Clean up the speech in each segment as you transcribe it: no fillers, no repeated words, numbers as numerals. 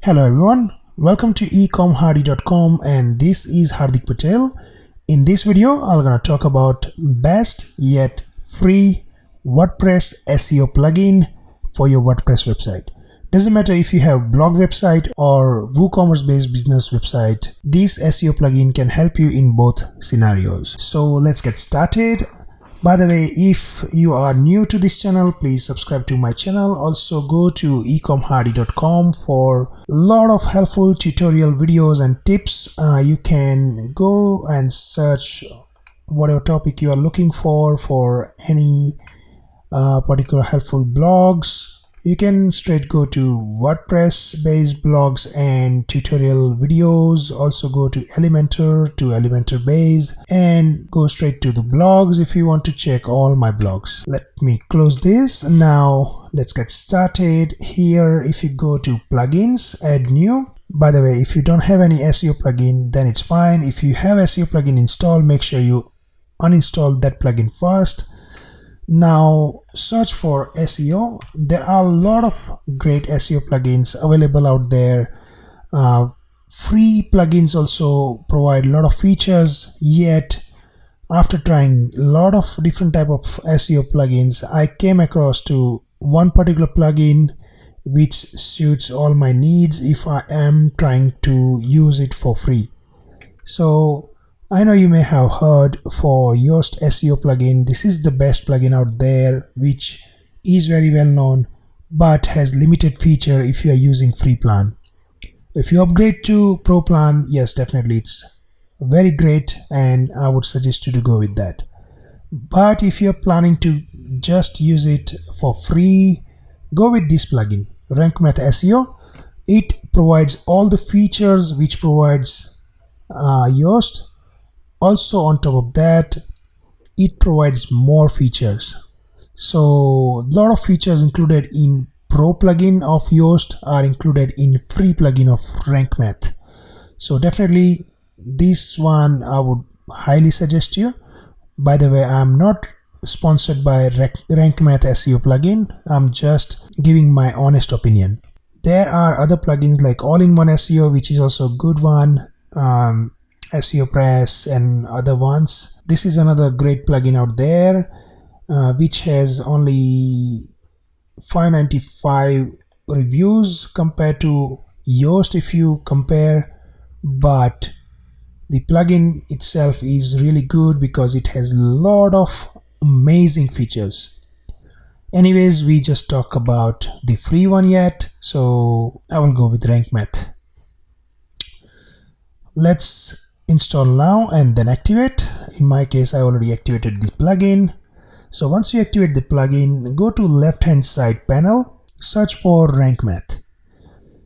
Hello everyone, welcome to eComHardy.com, and this is Hardik Patel. In this video, I'm going to talk about best yet free WordPress SEO plugin for your WordPress website. Doesn't matter if you have blog website or WooCommerce based business website, this SEO plugin can help you in both scenarios. So let's get started. By the way, if you are new to this channel, please subscribe to my channel. Also go to eComHardy.com for a lot of helpful tutorial videos and tips. You can go and search whatever topic you are looking for any particular helpful blogs. You can straight go to WordPress based blogs and tutorial videos. Also go to Elementor base and go straight to the blogs if you want to check all my blogs. Let me close this. Now let's get started. Here, if you go to plugins, add new. By the way, if you don't have any SEO plugin, then it's fine. If you have SEO plugin installed, make sure you uninstall that plugin first. Now search for SEO. There are a lot of great SEO plugins available out there. Free plugins also provide a lot of features, yet after trying a lot of different type of SEO plugins, I came across to one particular plugin which suits all my needs if I am trying to use it for free. So I know you may have heard for Yoast SEO plugin. This is the best plugin out there, which is very well known but has limited feature if you are using free plan. If you upgrade to pro plan, yes, definitely it's very great and I would suggest you to go with that. But if you're planning to just use it for free, go with this plugin, Rankmath SEO. It provides all the features which provides Yoast. Also on top of that, it provides more features. So a lot of features included in pro plugin of Yoast are included in free plugin of Rankmath. So definitely this one I would highly suggest you. By the way, I'm not sponsored by Rankmath SEO plugin. I'm just giving my honest opinion. There are other plugins like all-in-one SEO, which is also a good one. SEO Press and other ones. This is another great plugin out there, which has only 595 reviews compared to Yoast if you compare, but the plugin itself is really good because it has a lot of amazing features. Anyways, we just talk about the free one yet, so I will go with Rankmath. Let's install now and then activate. In my case, I already activated the plugin. So once you activate the plugin, go to left hand side panel, search for Rankmath.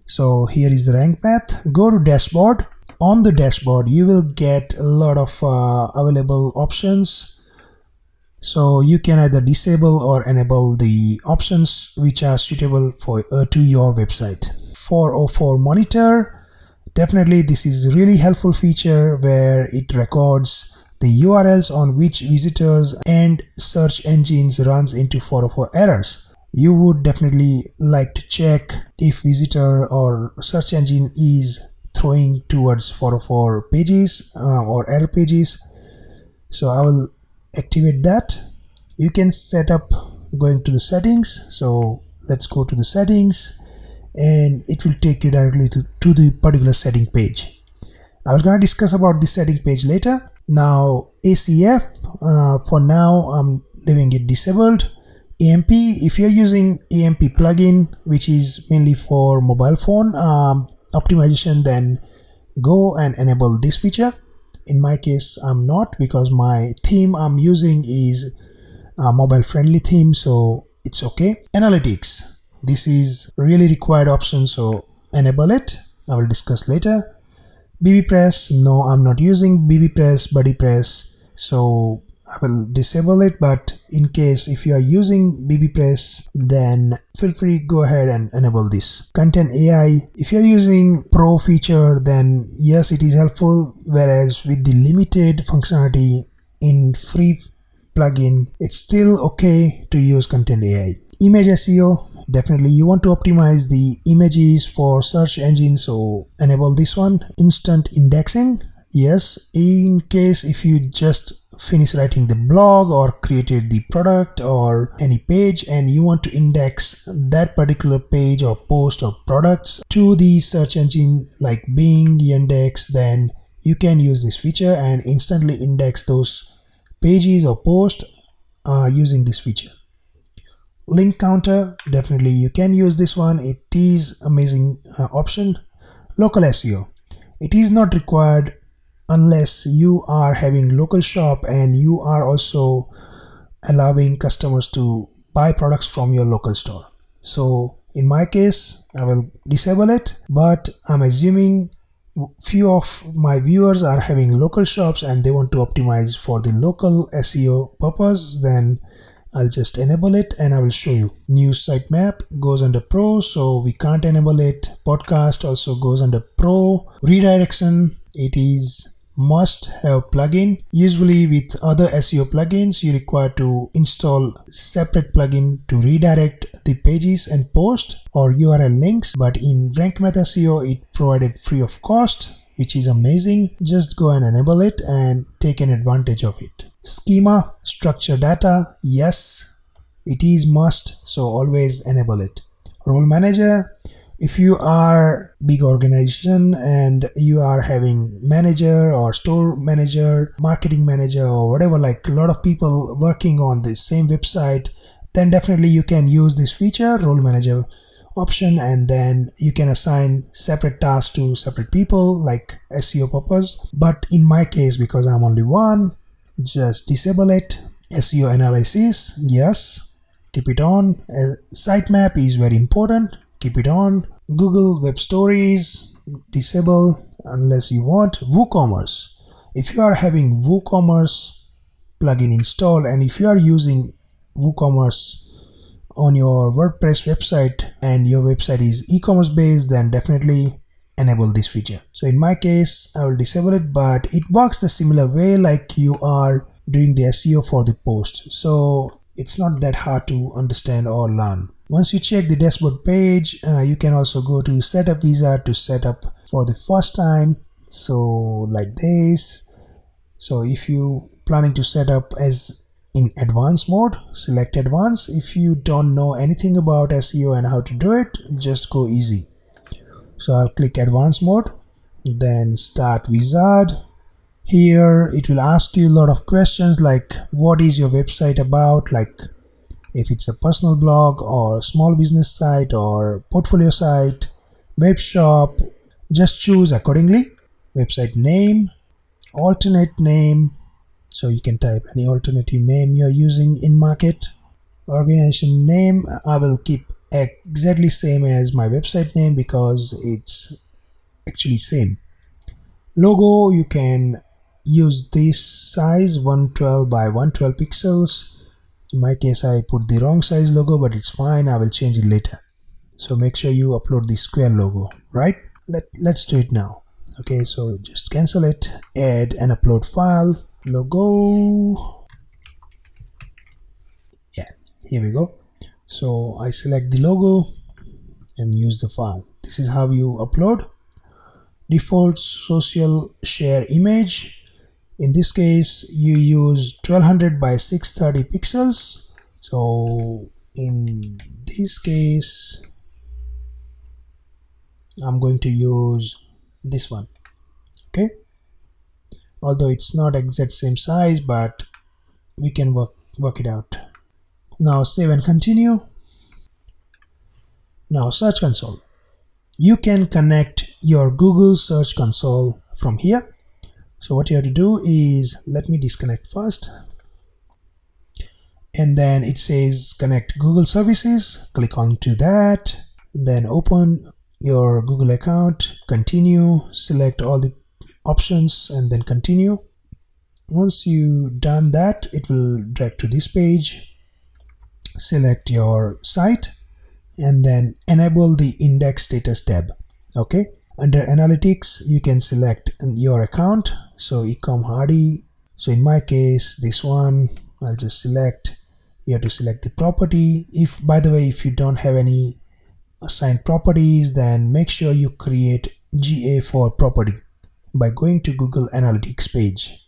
So here is the Rankmath. Go to dashboard. On the dashboard, you will get a lot of available options. So you can either disable or enable the options which are suitable for to your website. 404 monitor. Definitely this is a really helpful feature where it records the URLs on which visitors and search engines runs into 404 errors. You would definitely like to check if visitor or search engine is throwing towards 404 pages or error pages. So I will activate that. You can set up going to the settings. So let's go to the settings, and it will take you directly to the particular setting page. I was going to discuss about the setting page later. Now ACF, for now I'm leaving it disabled. AMP, if you're using AMP plugin, which is mainly for mobile phone optimization, then go and enable this feature. In my case, I'm not, because my theme I'm using is a mobile friendly theme, so it's okay. Analytics. This is really required option, so enable it. I will discuss later. bbPress, no, I'm not using bbPress, BuddyPress, so I will disable it. But in case if you are using bbPress, then feel free, go ahead and enable this. Content AI, if you're using pro feature, then yes, it is helpful, whereas with the limited functionality in free plugin, it's still okay to use Content AI. Image SEO, definitely you want to optimize the images for search engines, so enable this one. Instant indexing, yes, in case if you just finish writing the blog or created the product or any page and you want to index that particular page or post or products to the search engine like Bing, Yandex, then you can use this feature and instantly index those pages or posts using this feature. Link counter, definitely you can use this one. It is amazing option. Local SEO, it is not required unless you are having local shop and you are also allowing customers to buy products from your local store. So in my case, I will disable it, but I'm assuming few of my viewers are having local shops and they want to optimize for the local SEO purpose, then I'll just enable it and I will show you. New sitemap goes under Pro, so we can't enable it. Podcast also goes under Pro. Redirection, it is must have plugin. Usually with other SEO plugins you require to install separate plugin to redirect the pages and post or URL links, but in Rankmath SEO it provided free of cost, which is amazing. Just go and enable it and take an advantage of it. Schema, structured data, yes, it is must, so always enable it. Role manager, if you are big organization and you are having manager or store manager, marketing manager or whatever, like a lot of people working on the same website, then definitely you can use this feature, role manager option, and then you can assign separate tasks to separate people like SEO purpose. But in my case, because I'm only one, just disable it. SEO analysis, yes, keep it on. Sitemap is very important, keep it on. Google Web Stories, disable unless you want. WooCommerce, if you are having WooCommerce plugin installed and if you are using WooCommerce on your WordPress website and your website is e-commerce based, then definitely enable this feature. So in my case, I will disable it, but it works the similar way like you are doing the SEO for the post. So it's not that hard to understand or learn. Once you check the dashboard page, you can also go to setup wizard to set up for the first time. So like this. So if you planning to set up as in advanced mode, select advanced. If you don't know anything about SEO and how to do it, just go easy. So I'll click advanced mode, then start wizard. Here it will ask you a lot of questions like what is your website about, like if it's a personal blog or small business site or portfolio site, web shop, just choose accordingly. Website name, alternate name, so you can type any alternative name you're using in market. Organization name, I will keep exactly same as my website name because it's actually same. Logo, you can use this size 112 by 112 pixels. In my case, I put the wrong size logo, but it's fine. I will change it later. So make sure you upload the square logo, right? Let's do it now. Okay, so just cancel it, add and upload file, logo. Yeah, here we go. So I select the logo and use the file. This is how you upload. Default social share image. In this case, you use 1200 by 630 pixels. So in this case, I'm going to use this one. Okay. Although it's not exact same size, but we can work it out. Now save and continue. Now Search Console. You can connect your Google Search Console from here. So what you have to do is, let me disconnect first. And then it says connect Google services. Click on to that. Then open your Google account, continue, select all the options and then continue. Once you done that, it will drag to this page. Select your site and then enable the index status tab. Okay. Under analytics, you can select your account. So eComHardy. So in my case, this one, I'll just select. You have to select the property. If, by the way, if you don't have any assigned properties, then make sure you create GA for property by going to Google Analytics page.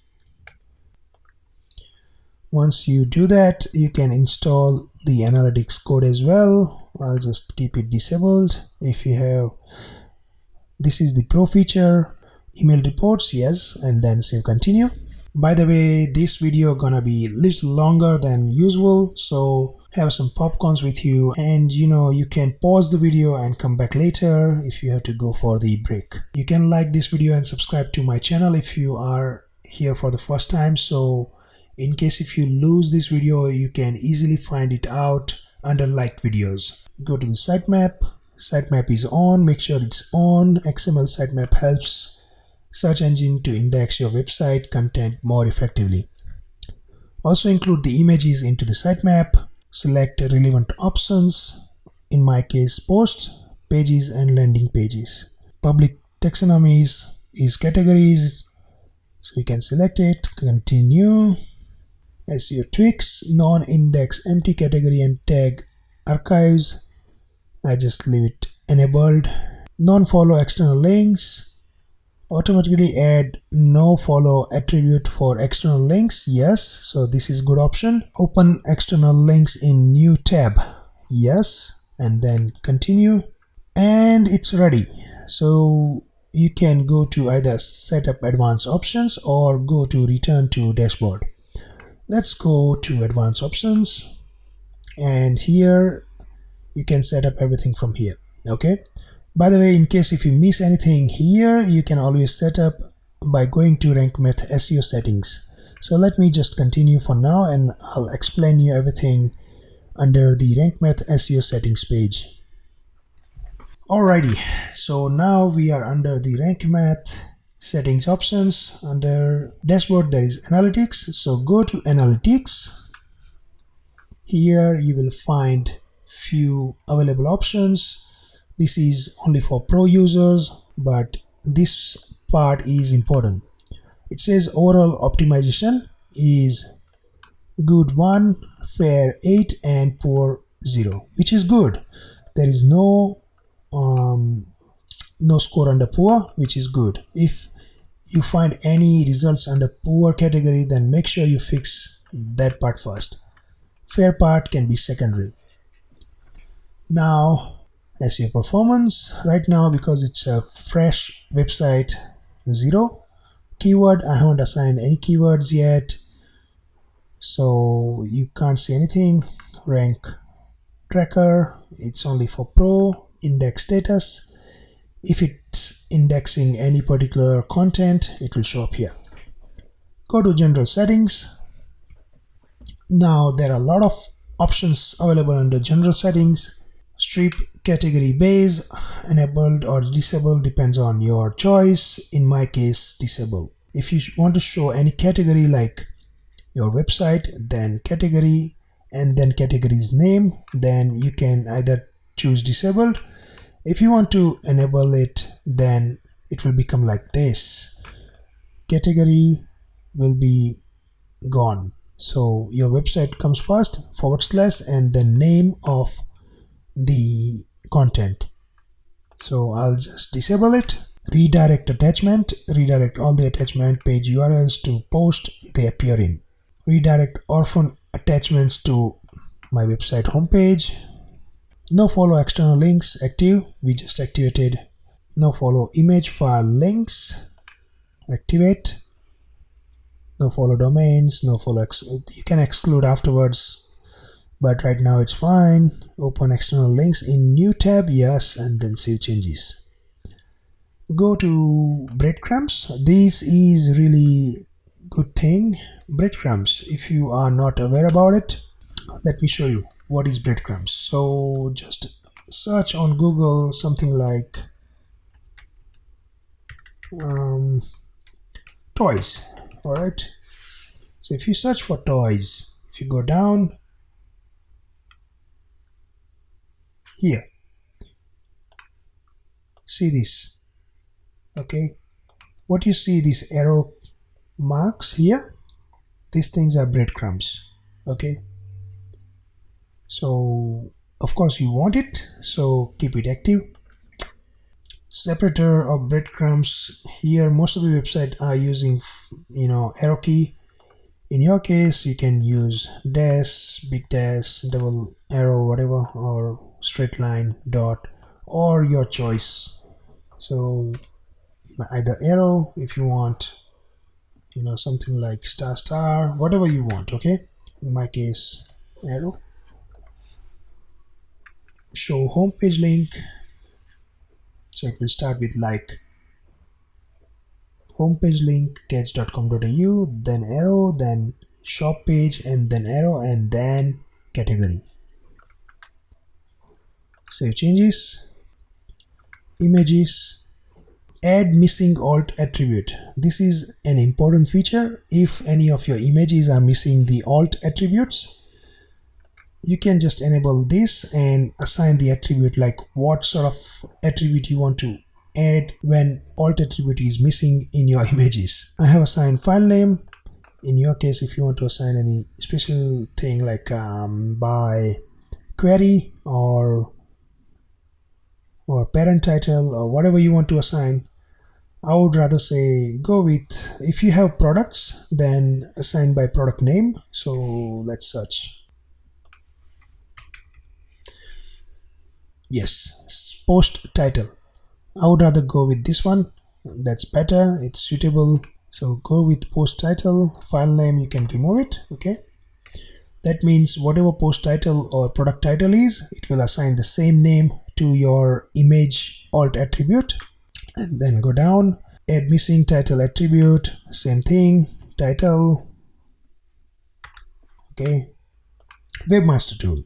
Once you do that, you can install the analytics code as well. I'll just keep it disabled. If you have, this is the pro feature, email reports, yes, and then save continue. By the way, this video gonna be a little longer than usual, so have some popcorns with you, and you can pause the video and come back later if you have to go for the break. You can like this video and subscribe to my channel if you are here for the first time, so in case if you lose this video, you can easily find it out under liked videos. Go to the sitemap. Sitemap is on, make sure it's on. XML sitemap helps search engine to index your website content more effectively. Also include the images into the sitemap. Select relevant options, in my case posts, pages and landing pages. Public taxonomies is categories, so you can select it, continue. SEO tweaks, non-index empty category and tag archives, I just leave it enabled. Non-follow external links, automatically add no follow attribute for external links, yes, so this is good option. Open external links in new tab, yes, and then continue, and it's ready. So you can go to either set up advanced options or go to return to dashboard. Let's go to advanced options, and here you can set up everything from here. Okay, by the way, in case if you miss anything here, you can always set up by going to Rankmath SEO settings. So let me just continue for now, and I'll explain you everything under the Rankmath SEO settings page. Alrighty, so now we are under the Rankmath settings options. Under dashboard there is analytics, so go to analytics. Here you will find few available options. This is only for pro users, but this part is important. It says overall optimization is good 1, fair 8 and poor 0, which is good. There is no score under poor, which is good. If you find any results under poor category, then make sure you fix that part first. Fair part can be secondary. Now SEO performance, right now because it's a fresh website, 0. Keyword, I haven't assigned any keywords yet, so you can't see anything. Rank tracker, it's only for pro. Index status, if it's indexing any particular content, it will show up here. Go to general settings. Now there are a lot of options available under general settings. Strip category base, enabled or disabled, depends on your choice. In my case, disable. If you want to show any category like your website, then category and then category's name, then you can either choose disabled. If you want to enable it, then it will become like this. Category will be gone. So your website comes first, / and then name of the content. So I'll just disable it. Redirect attachment, redirect all the attachment page URLs to post they appear in. Redirect orphan attachments to my website homepage. No follow external links active, we just activated. No follow image file links, activate. No follow domains, no follow, you can exclude afterwards, but right now it's fine. Open external links in new tab, yes, and then save changes. Go to breadcrumbs. This is really good thing. Breadcrumbs, if you are not aware about it, let me show you what is breadcrumbs. So just search on Google something like toys. All right, so if you search for toys, if you go down here, see this. Okay, what you see, these arrow marks here, these things are breadcrumbs. Okay, So of course you want it, so keep it active. Separator of breadcrumbs. Here most of the websites are using arrow key. In your case you can use dash, big dash, double arrow, whatever, or straight line, dot, or your choice. So either arrow if you want, something like star star, whatever you want. Okay, in my case arrow. Show homepage link. So it will start with like homepage link catch.com.au, then arrow, then shop page, and then arrow, and then category. Save changes. Images. Add missing alt attribute. This is an important feature. If any of your images are missing the alt attributes, you can just enable this and assign the attribute, like what sort of attribute you want to add when alt attribute is missing in your images. I have assigned file name. In your case, if you want to assign any special thing like by query or parent title or whatever you want to assign, I would rather say go with, if you have products, then assign by product name. So let's search. Yes, post title. I would rather go with this one. That's better. It's suitable. So go with post title. File name, you can remove it. Okay. That means whatever post title or product title is, it will assign the same name to your image alt attribute. And then go down. Add missing title attribute. Same thing. Title. Okay. Webmaster tool.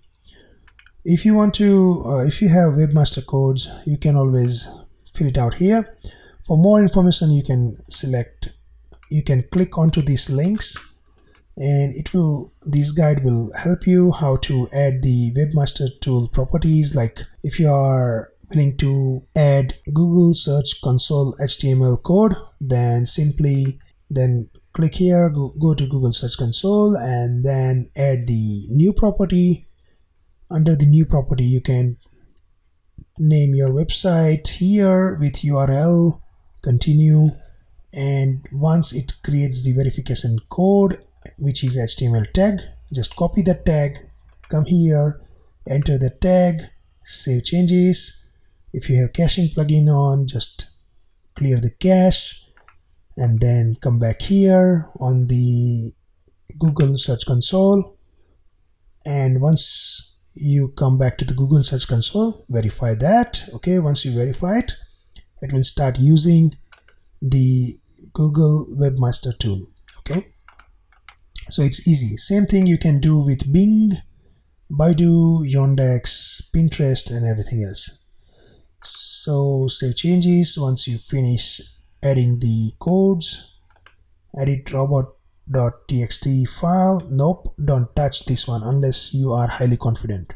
If you want to, if you have webmaster codes, you can always fill it out here. For more information, you can click onto these links, and this guide will help you how to add the webmaster tool properties. Like if you are willing to add Google Search Console HTML code, then click here, go to Google Search Console, and then add the new property. Under the new property, you can name your website here with URL, continue, and once it creates the verification code, which is HTML tag, just copy that tag, come here, enter the tag, save changes. If you have caching plugin on, just clear the cache, and then come back here on the Google Search Console, and once you come back to the Google Search Console, verify that. Okay, once you verify it, it will start using the Google Webmaster tool. Okay, so it's easy. Same thing you can do with Bing, Baidu, Yandex, Pinterest, and everything else. So save changes. Once you finish adding the codes, edit robot.txt file. Nope, don't touch this one unless you are highly confident.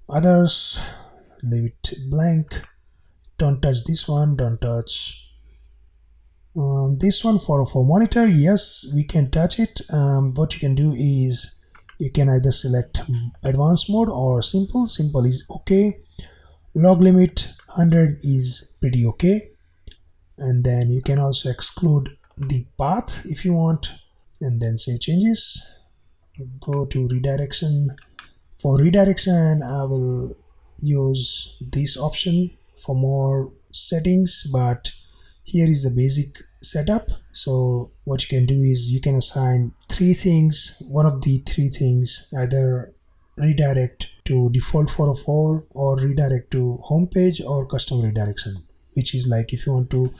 Others, leave it blank. Don't touch this one. Don't touch this one for monitor. Yes, we can touch it. What you can do is you can either select advanced mode or simple. Simple is okay. Log limit 100 is pretty okay. And then you can also exclude the path if you want, and then save changes. Go to redirection. For redirection, I will use this option for more settings, but here is the basic setup. So what you can do is you can assign three things. One of the three things, either redirect to default 404 or redirect to homepage or custom redirection, which is like if you want to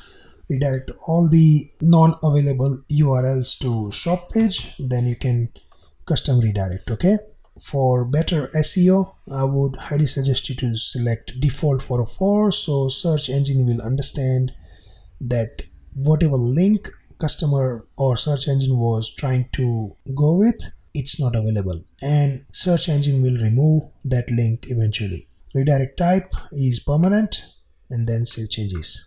redirect all the non-available URLs to shop page, then you can custom redirect. Okay, for better SEO, I would highly suggest you to select default 404, so search engine will understand that whatever link customer or search engine was trying to go with, it's not available, and search engine will remove that link eventually. Redirect type is permanent, and then save changes.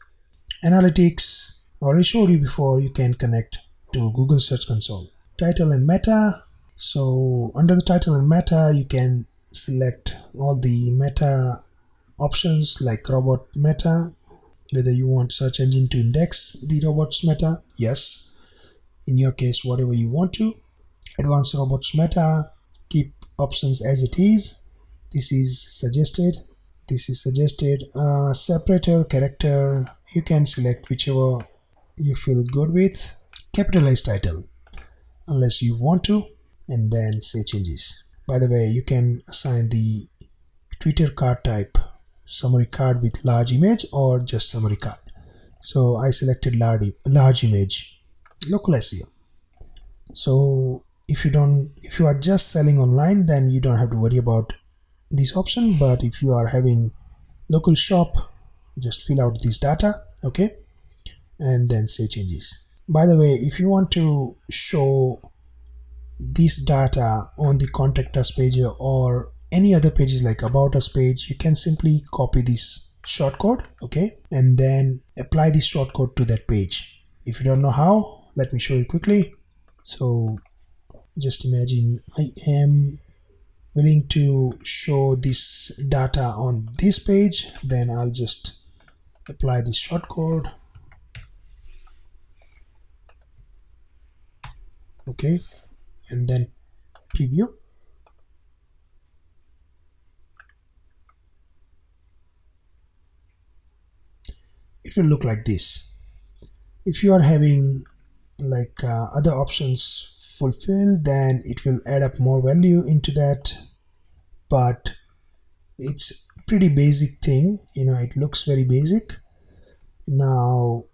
Analytics, I already showed you before, you can connect to Google Search Console. Title and meta. So under the title and meta, you can select all the meta options like robot meta, whether you want search engine to index the robots meta, yes. In your case, whatever you want to. Advanced robots meta, keep options as it is. This is suggested. Separator, character, you can select whichever you feel good with. Capitalize title unless you want to, and then save changes. By the way, you can assign the Twitter card type summary card with large image or just summary card. So I selected large image. Local SEO. So if you are just selling online, then you don't have to worry about this option. But if you are having local shop, just fill out this data, okay, and then save changes. By the way, if you want to show this data on the contact us page or any other pages like about us page, you can simply copy this shortcode, okay, and then apply this shortcode to that page. If you don't know how, let me show you quickly. So just imagine I am willing to show this data on this page, then I'll just apply this shortcode, okay, and then preview. It will look like this. If you are having like other options fulfilled, then it will add up more value into that, but it's pretty basic thing, you know, it looks very basic. Now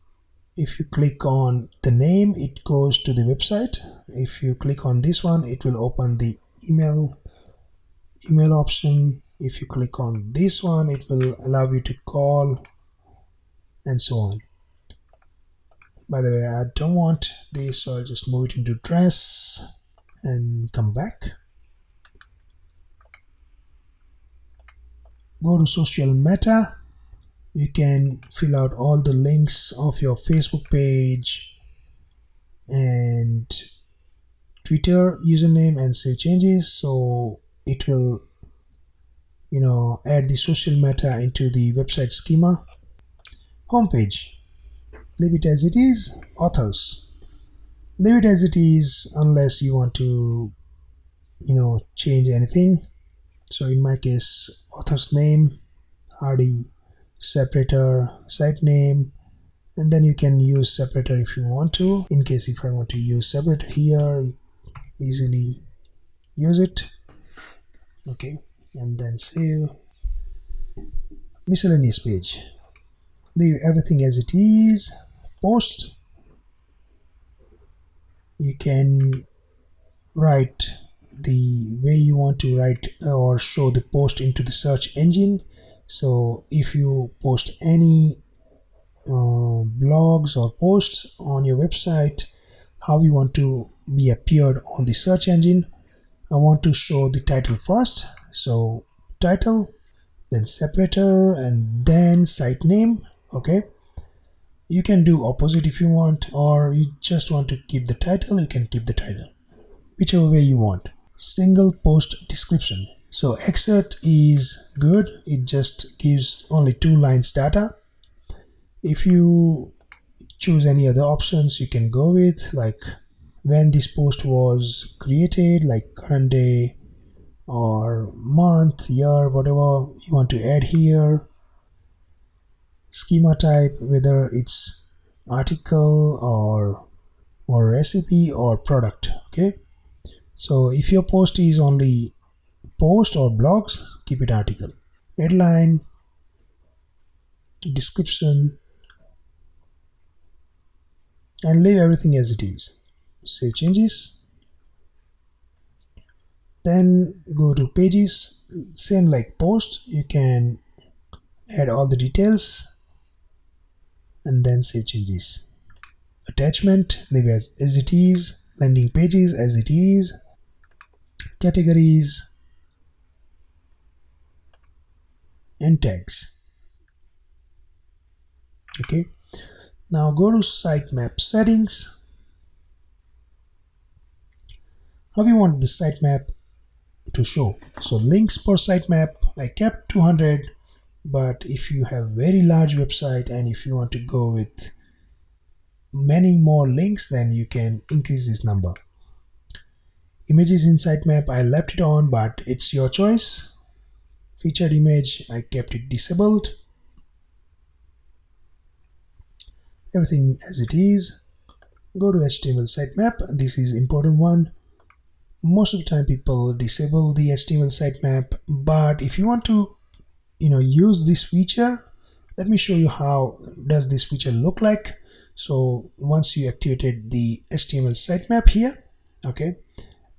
if you click on the name, it goes to the website. If you click on this one, it will open the email option. If you click on this one, it will allow you to call and so on. By the way, I don't want this, so I'll just move it into dress and come back. Go to social meta. You can fill out all the links of your Facebook page and Twitter username and save changes. So it will, you know, add the social meta into the website schema. Homepage. Leave it as it is. Authors. Leave it as it is unless you want to, you know, change anything. So in my case, author's name, Hardy, separator, site name, and then you can use separator if you want to. In case if I want to use separator here, easily use it. Okay, and then save. Miscellaneous page. Leave everything as it is. Post. You can write the way you want to write or show the post into the search engine. So if you post any blogs or posts on your website, how you want to be appeared on the search engine. I want to show the title first. So title, then separator, and then site name. Okay, you can do opposite if you want, or you just want to keep the title, you can keep the title, whichever way you want. Single post description. So excerpt is good, it just gives only 2 lines data. If you choose any other options, you can go with like when this post was created, like current day or month, year, whatever you want to add here. Schema type, whether it's article or recipe or product. Okay, so if your post is only post or blogs, keep it article. Headline, description, and leave everything as it is. Save changes. Then go to pages. Same like post, you can add all the details and then save changes. Attachment, leave as it is. Landing pages as it is. Categories and tags. Okay, now go to sitemap settings. How you want the sitemap to show. So links per sitemap, I kept 200, but if you have very large website and if you want to go with many more links, then you can increase this number. Images in sitemap, I left it on, but it's your choice. Featured image, I kept it disabled. Everything as it is. Go to HTML sitemap. This is important one. Most of the time people disable the HTML sitemap, but if you want to use this feature, let me show you how does this feature look like. So once you activated the HTML sitemap here, okay,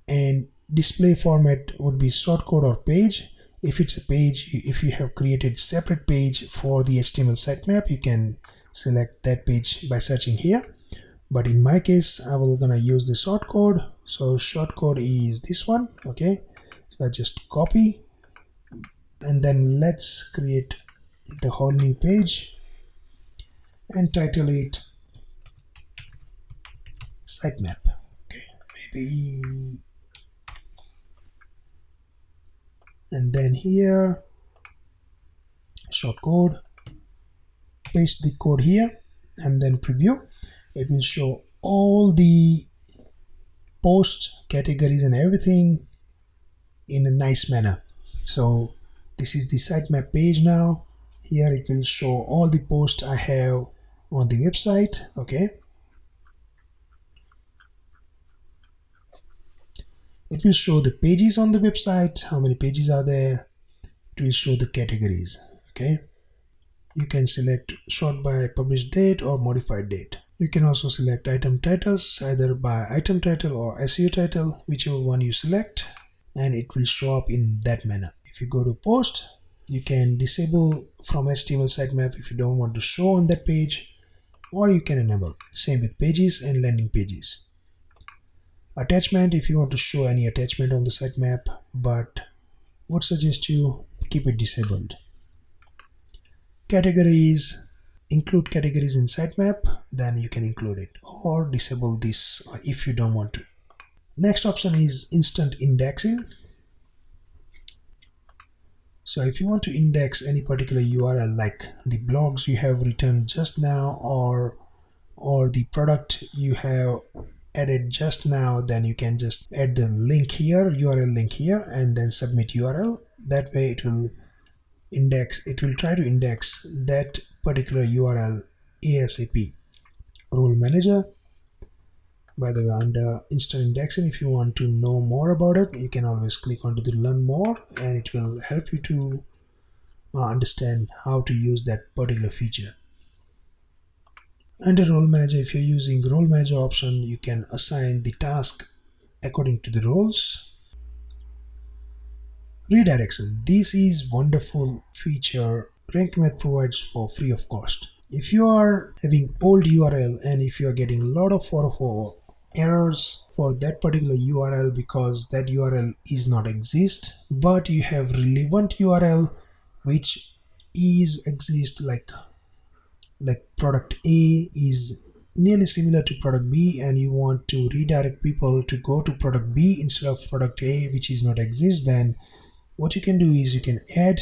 and display format would be shortcode or page. If it's a page, if you have created separate page for the HTML sitemap, you can select that page by searching here. But in my case, I will gonna use the shortcode. So shortcode is this one, okay. So I just copy, and then let's create the whole new page and title it sitemap. Okay, maybe, and then here shortcode, paste the code here, and then preview. It will show all the posts, categories, and everything in a nice manner. So this is the sitemap page now. Here it will show all the posts I have on the website, okay. It will show the pages on the website, how many pages are there. It will show the categories, okay. You can select sort by published date or modified date. You can also select item titles, either by item title or SEO title, whichever one you select, and it will show up in that manner. If you go to post, you can disable from HTML sitemap if you don't want to show on that page, or you can enable. Same with pages and landing pages. Attachment, if you want to show any attachment on the sitemap, but would suggest you keep it disabled. Categories, include categories in sitemap, then you can include it, or disable this if you don't want to. Next option is instant indexing. So if you want to index any particular URL, like the blogs you have written just now, or the product you have added just now, then you can just add the link here, URL link here, and then submit URL. That way it will try to index that particular URL ASAP. Role manager, by the way, under instant indexing, if you want to know more about it, you can always click onto the learn more, and it will help you to understand how to use that particular feature. Under role manager, if you're using role manager option, you can assign the task according to the roles. Redirection, this is wonderful feature Rankmath provides for free of cost. If you are having old URL and if you are getting a lot of 404 errors for that particular URL because that URL is not exist, but you have relevant URL which is exist, like product A is nearly similar to product B, and you want to redirect people to go to product B instead of product A which is not exist, then what you can do is you can add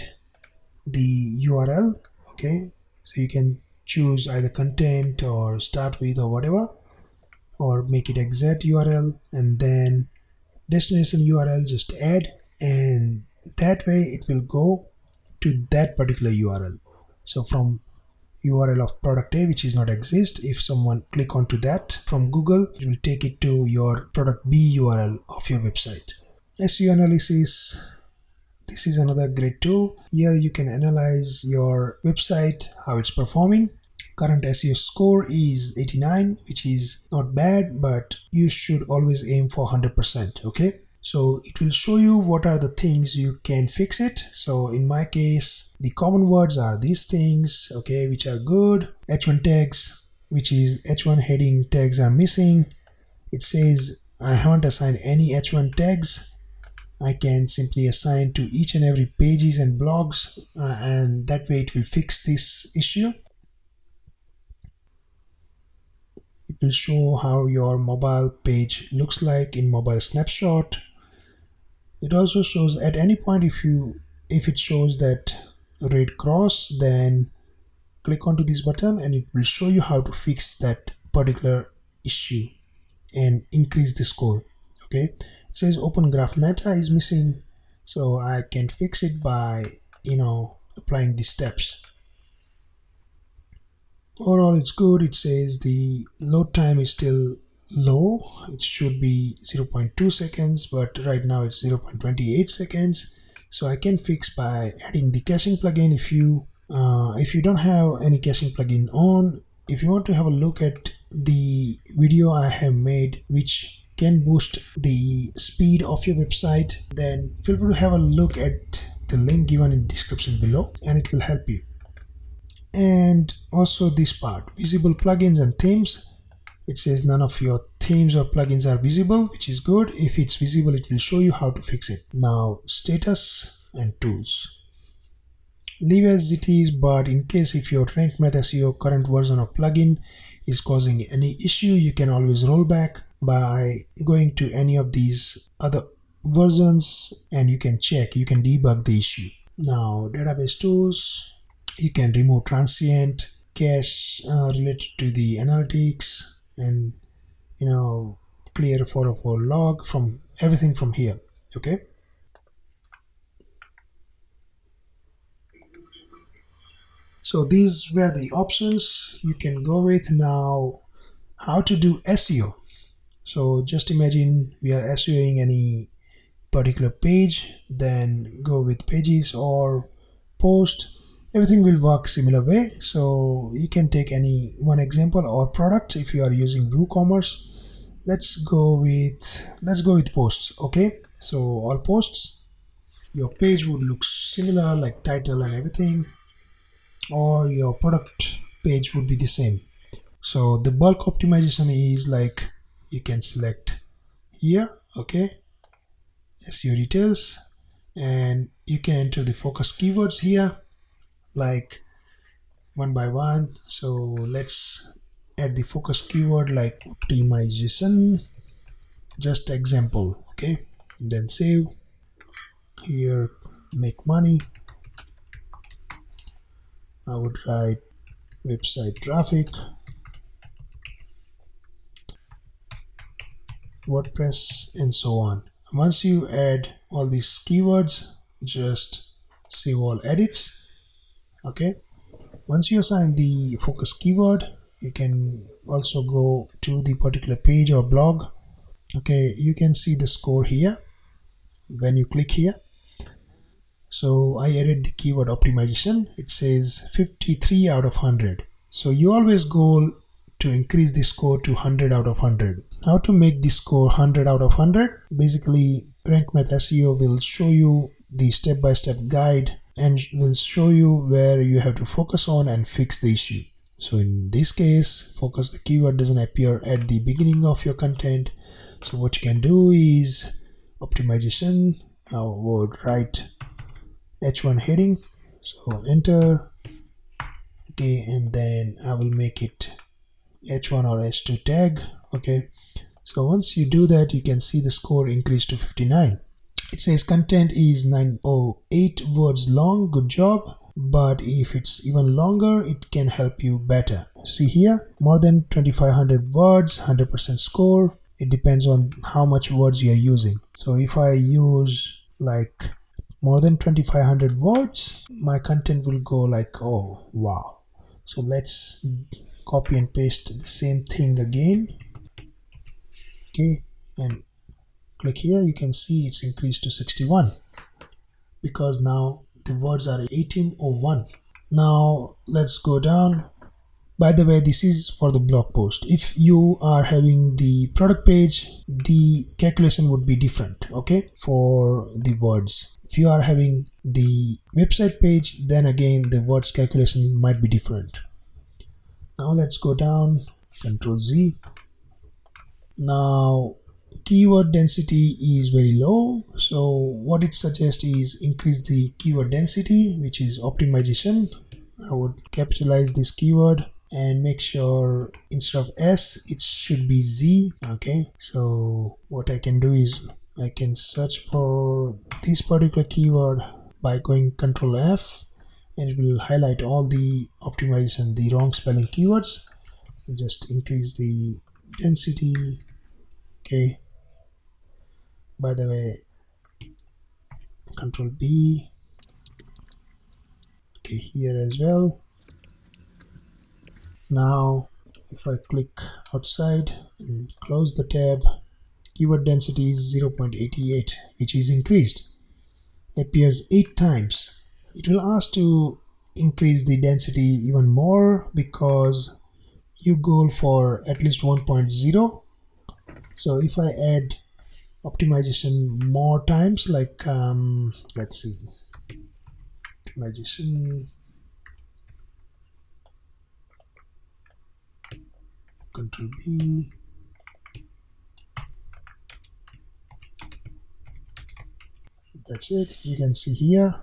the URL, okay. So you can choose either content or start with or whatever, or make it exact URL, and then destination URL just add, and that way it will go to that particular URL. So from URL of product A which is not exist, if someone click onto that from Google, it will take it to your product B URL of your website. SEO analysis, this is another great tool. Here you can analyze your website, how it's performing. Current SEO score is 89, which is not bad, but you should always aim for 100%, okay. So it will show you what are the things you can fix it. So in my case, the common words are these things, okay, which are good. H1 tags, which is H1 heading tags are missing. It says I haven't assigned any H1 tags. I can simply assign to each and every pages and blogs, and that way it will fix this issue. It will show how your mobile page looks like in mobile snapshot. It also shows at any point if it shows that red cross, then click onto this button and it will show you how to fix that particular issue and increase the score. Okay, it says open graph meta is missing, so I can fix it by applying these steps. Overall it's good. It says the load time is still low. It should be 0.2 seconds, but right now it's 0.28 seconds. So I can fix by adding the caching plugin. If you don't have any caching plugin on, if you want to have a look at the video I have made which can boost the speed of your website, then feel free to have a look at the link given in the description below and it will help you. And also this part, visible plugins and themes. It says none of your themes or plugins are visible, which is good. If it's visible, it will show you how to fix it. Now status and tools. Leave as it is, but in case if your Rankmath SEO current version of plugin is causing any issue, you can always roll back by going to any of these other versions and you can check, you can debug the issue. Now database tools, you can remove transient, cache related to the analytics, and clear 404 log from everything from here. Okay, so these were the options you can go with. Now how to do SEO. So just imagine we are SEOing any particular page, then go with pages or post. Everything will work similar way. So you can take any one example or product. If you are using WooCommerce, let's go with posts. Okay, so all posts, your page would look similar, like title and everything, or your product page would be the same. So the bulk optimization is like, you can select here, okay, SEO details, and you can enter the focus keywords here, like one by one. So let's add the focus keyword like optimization, just example. Okay, and then save. Here, make money. I would write website traffic, WordPress, and so on. Once you add all these keywords, just save all edits. Okay, once you assign the focus keyword, you can also go to the particular page or blog. Okay, you can see the score here when you click here. So I added the keyword optimization. It says 53 out of 100. So you always go to increase the score to 100 out of 100. How to make the score 100 out of 100? Basically, Rankmath SEO will show you the step-by-step guide and will show you where you have to focus on and fix the issue. So in this case, focus the keyword doesn't appear at the beginning of your content. So what you can do is optimization. I would write H1 heading. So enter. Okay, and then I will make it H1 or H2 tag. Okay, so once you do that, you can see the score increase to 59. It says content is 908 words long, good job. But if it's even longer, it can help you better. See here, more than 2500 words, 100% score. It depends on how much words you are using. So if I use like more than 2500 words, my content will go like, oh wow. So let's copy and paste the same thing again. Okay, and click here. You can see it's increased to 61 because now the words are 1801. Now let's go down. By the way, this is for the blog post. If you are having the product page, the calculation would be different, okay, for the words. If you are having the website page, then again the words calculation might be different. Now let's go down, Control Z. Now keyword density is very low, so what it suggests is increase the keyword density, which is optimization. I would capitalize this keyword and make sure instead of S it should be Z. Okay, so what I can do is I can search for for this particular keyword by going Control F, and it will highlight all the optimization, the wrong spelling keywords. Just increase the density. Okay, by the way, Control B. Okay, here as well. Now if I click outside and close the tab, keyword density is 0.88, which is increased, appears 8 times. It will ask to increase the density even more because you goal for at least 1.0. So if I add optimization more times, like let's see, optimization, Control B, that's it. You can see here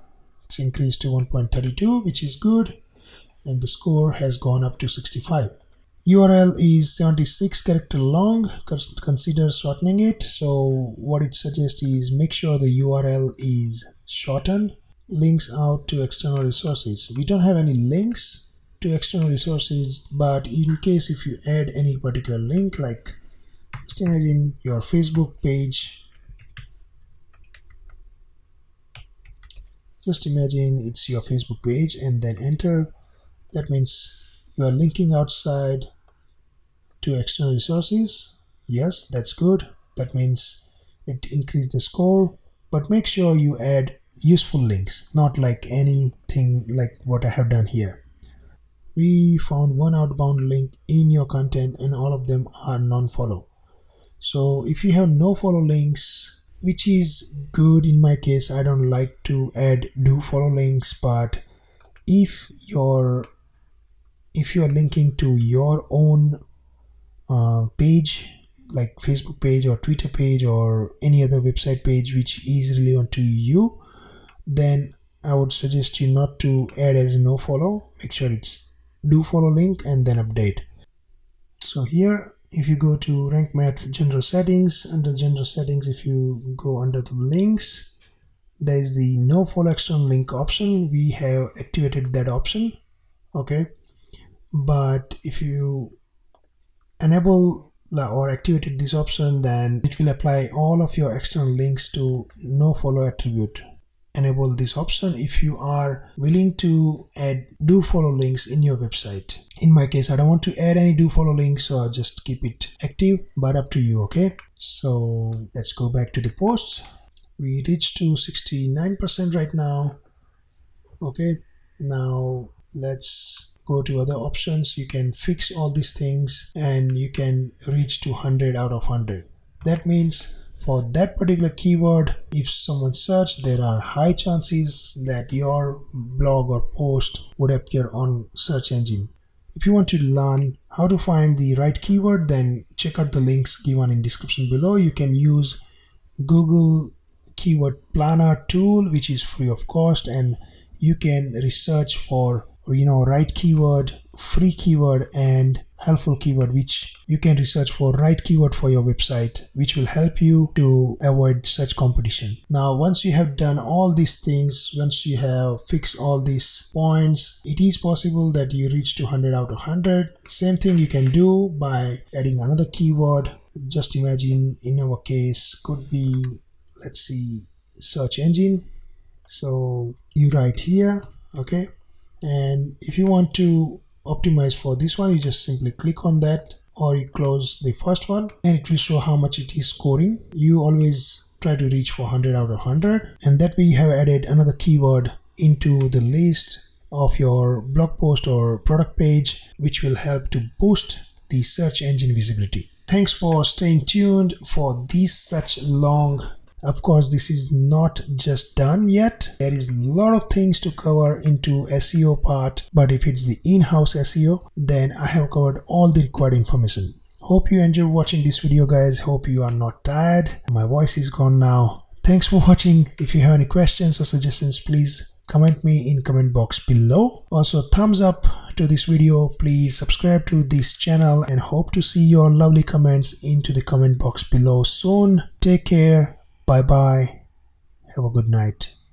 it's increased to 1.32, which is good, and the score has gone up to 65. URL is 76 character long. Consider shortening it. So what it suggests is make sure the URL is shortened. Links out to external resources. We don't have any links to external resources, but in case if you add any particular link, like just imagine your Facebook page. Just imagine it's your Facebook page and then enter. That means you are linking outside to external resources. Yes, that's good. That means it increased the score, but make sure you add useful links, not like anything like what I have done here. We found one outbound link in your content and all of them are non-follow. So if you have no follow links, which is good in my case, I don't like to add do follow links, but if you're linking to your own page, like Facebook page or Twitter page or any other website page which is relevant to you, then I would suggest you not to add as no follow. Make sure it's do follow link and then update. So here, if you go to Rankmath general settings, under general settings, if you go under the links, there is the no follow external link option. We have activated that option. Okay, but if you enable or activated this option, then it will apply all of your external links to no follow attribute. Enable this option if you are willing to add do follow links in your website. In my case, I don't want to add any do follow links, so I'll just keep it active, but up to you. Okay, so let's go back to the posts. We reached to 69% right now. Okay, now let's go to other options. You can fix all these things and you can reach to 100 out of 100. That means for that particular keyword, if someone searched, there are high chances that your blog or post would appear on search engine. If you want to learn how to find the right keyword, then check out the links given in description below. You can use Google Keyword Planner tool, which is free of cost, and you can research for right keyword, free keyword, and helpful keyword, which you can research for right keyword for your website, which will help you to avoid such competition. Now, once you have done all these things, once you have fixed all these points, it is possible that you reach to 100 out of 100. Same thing you can do by adding another keyword. Just imagine in our case could be, let's see, search engine. So you write here, okay, and if you want to optimize for this one, you just simply click on that, or you close the first one and it will show how much it is scoring. You always try to reach for 100 out of 100, and that way you have added another keyword into the list of your blog post or product page, which will help to boost the search engine visibility. Thanks for staying tuned for this such long. Of course, this is not just done yet. There is a lot of things to cover into SEO part, but if it's the in-house SEO, then I have covered all the required information. Hope you enjoyed watching this video, guys. Hope you are not tired. My voice is gone now. Thanks for watching. If you have any questions or suggestions, please comment me in comment box below. Also, thumbs up to this video. Please subscribe to this channel and hope to see your lovely comments into the comment box below soon. Take care. Bye bye. Have a good night.